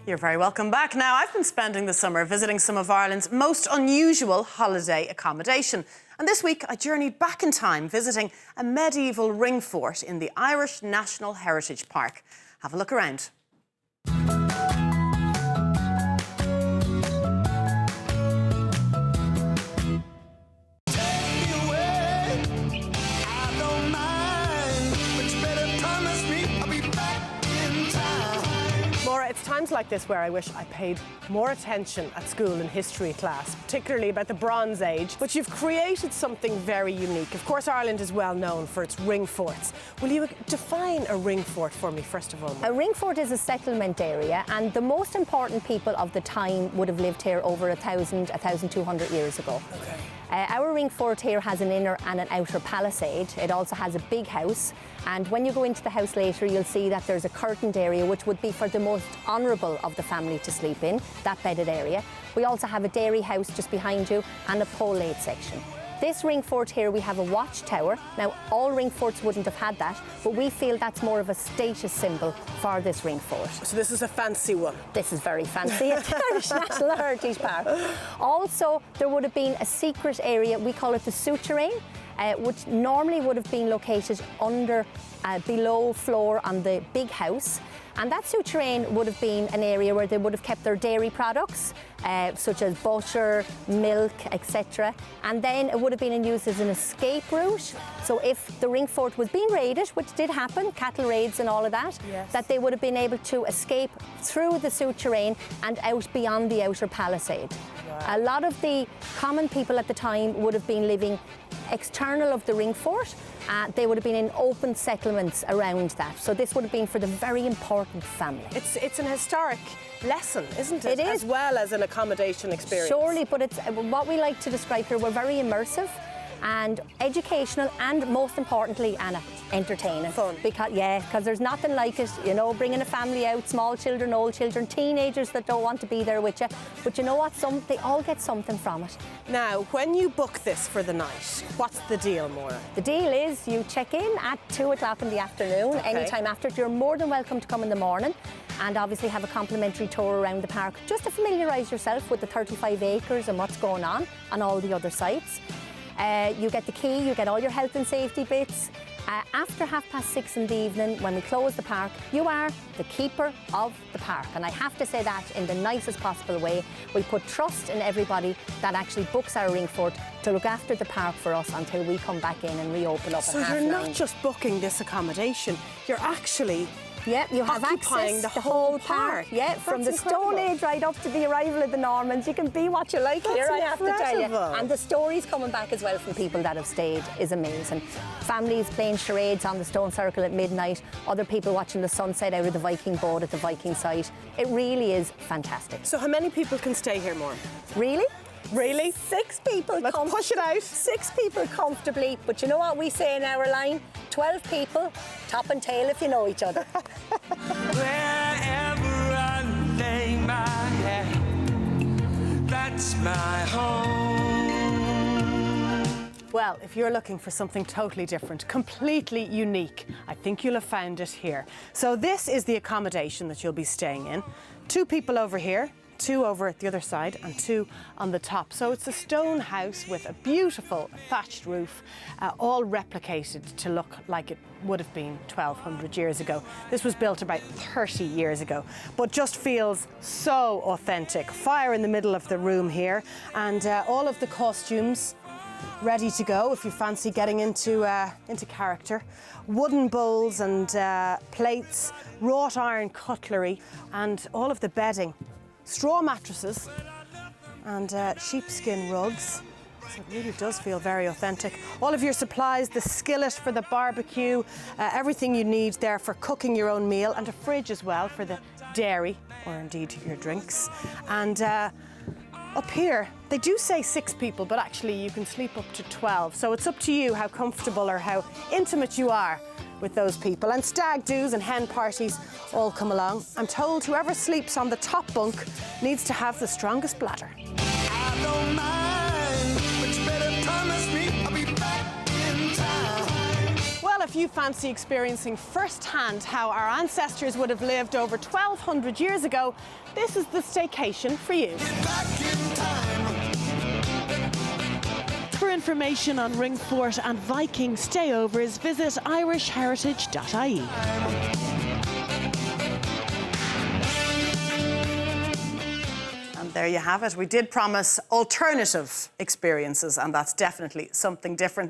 You're very welcome back. Now, I've been spending the summer visiting some of Ireland's most unusual holiday accommodation. And this week, I journeyed back in time visiting a medieval ring fort in the Irish National Heritage Park. Have a look around. It's times like this where I wish I paid more attention at school in history class, particularly about the Bronze Age. But you've created something very unique. Of course, Ireland is well known for its ring forts. Will you define a ring fort for me, first of all? A ring fort is a settlement area, and the most important people of the time would have lived here over 1,200 years ago. Okay. Our ring fort here has an inner and an outer palisade. It also has a big house, and when you go into the house later, you'll see that there's a curtained area which would be for the most honourable of the family to sleep in, that bedded area. We also have a dairy house just behind you and a pole-laid section. This ring fort here, we have a watchtower. Now, all ring forts wouldn't have had that, but we feel that's more of a status symbol for this ring fort. So this is a fancy one? This is very fancy at the Irish National Heritage Park. Also, there would have been a secret area, we call it the souterrain, which normally would have been located under, below floor on the big house. And that souterrain would have been an area where they would have kept their dairy products, such as butter, milk, etc. And then it would have been in use as an escape route. So if the ring fort was being raided, which did happen, cattle raids and all of that, yes, that they would have been able to escape through the souterrain and out beyond the outer palisade. Wow. A lot of the common people at the time would have been living external of the ring fort. They would have been in open settlements around that. So this would have been for the very important family. It's an historic lesson, isn't it? It is. As well as an accommodation experience. Surely, but it's what we like to describe here. We're very immersive and educational, and most importantly, Anna, entertaining. Fun. Because there's nothing like it, you know, bringing a family out, small children, old children, teenagers that don't want to be there with you. But you know what? They all get something from it. Now, when you book this for the night, what's the deal, Maura? The deal is you check in at 2 o'clock in the afternoon, okay, anytime after. You're more than welcome to come in the morning and obviously have a complimentary tour around the park, just to familiarise yourself with the 35 acres and what's going on all the other sites. You get the key, you get all your health and safety bits. After 6:30 in the evening, when we close the park, you are the keeper of the park. And I have to say that in the nicest possible way. We put trust in everybody that actually books our ring fort to look after the park for us until we come back in and reopen up at 9:30. So you're not just booking this accommodation, you're actually you have occupying access the whole park. Yeah, from the Stone Age right up to the arrival of the Normans. You can be what you like here, I have to tell you. And the stories coming back as well from people that have stayed is amazing. Families playing charades on the stone circle at midnight, other people watching the sunset out of the Viking boat at the Viking site. It really is fantastic. So how many people can stay here, Maura? Really? Really? 6 people. Let's push it out. 6 people comfortably. But you know what we say in our line? 12 people, top and tail if you know each other. Wherever I lay my head, that's my home. Well, if you're looking for something totally different, completely unique, I think you'll have found it here. So this is the accommodation that you'll be staying in. 2 people over here, 2 over at the other side and 2 on the top. So it's a stone house with a beautiful thatched roof, all replicated to look like it would have been 1,200 years ago. This was built about 30 years ago, but just feels so authentic. Fire in the middle of the room here, and all of the costumes ready to go if you fancy getting into character. Wooden bowls and plates, wrought iron cutlery, and all of the bedding. Straw mattresses and sheepskin rugs. So it really does feel very authentic. All of your supplies, the skillet for the barbecue, everything you need there for cooking your own meal, and a fridge as well for the dairy, or indeed your drinks. And up here, they do say 6 people, but actually you can sleep up to 12. So it's up to you how comfortable or how intimate you are with those people. And stag do's and hen parties all come along. I'm told whoever sleeps on the top bunk needs to have the strongest bladder. I don't mind, but you better promise me I'll be back in time. Well, if you fancy experiencing firsthand how our ancestors would have lived over 1,200 years ago, this is the staycation for you. For information on Ring Fort and Viking stayovers, visit irishheritage.ie. And there you have it. We did promise alternative experiences, and that's definitely something different.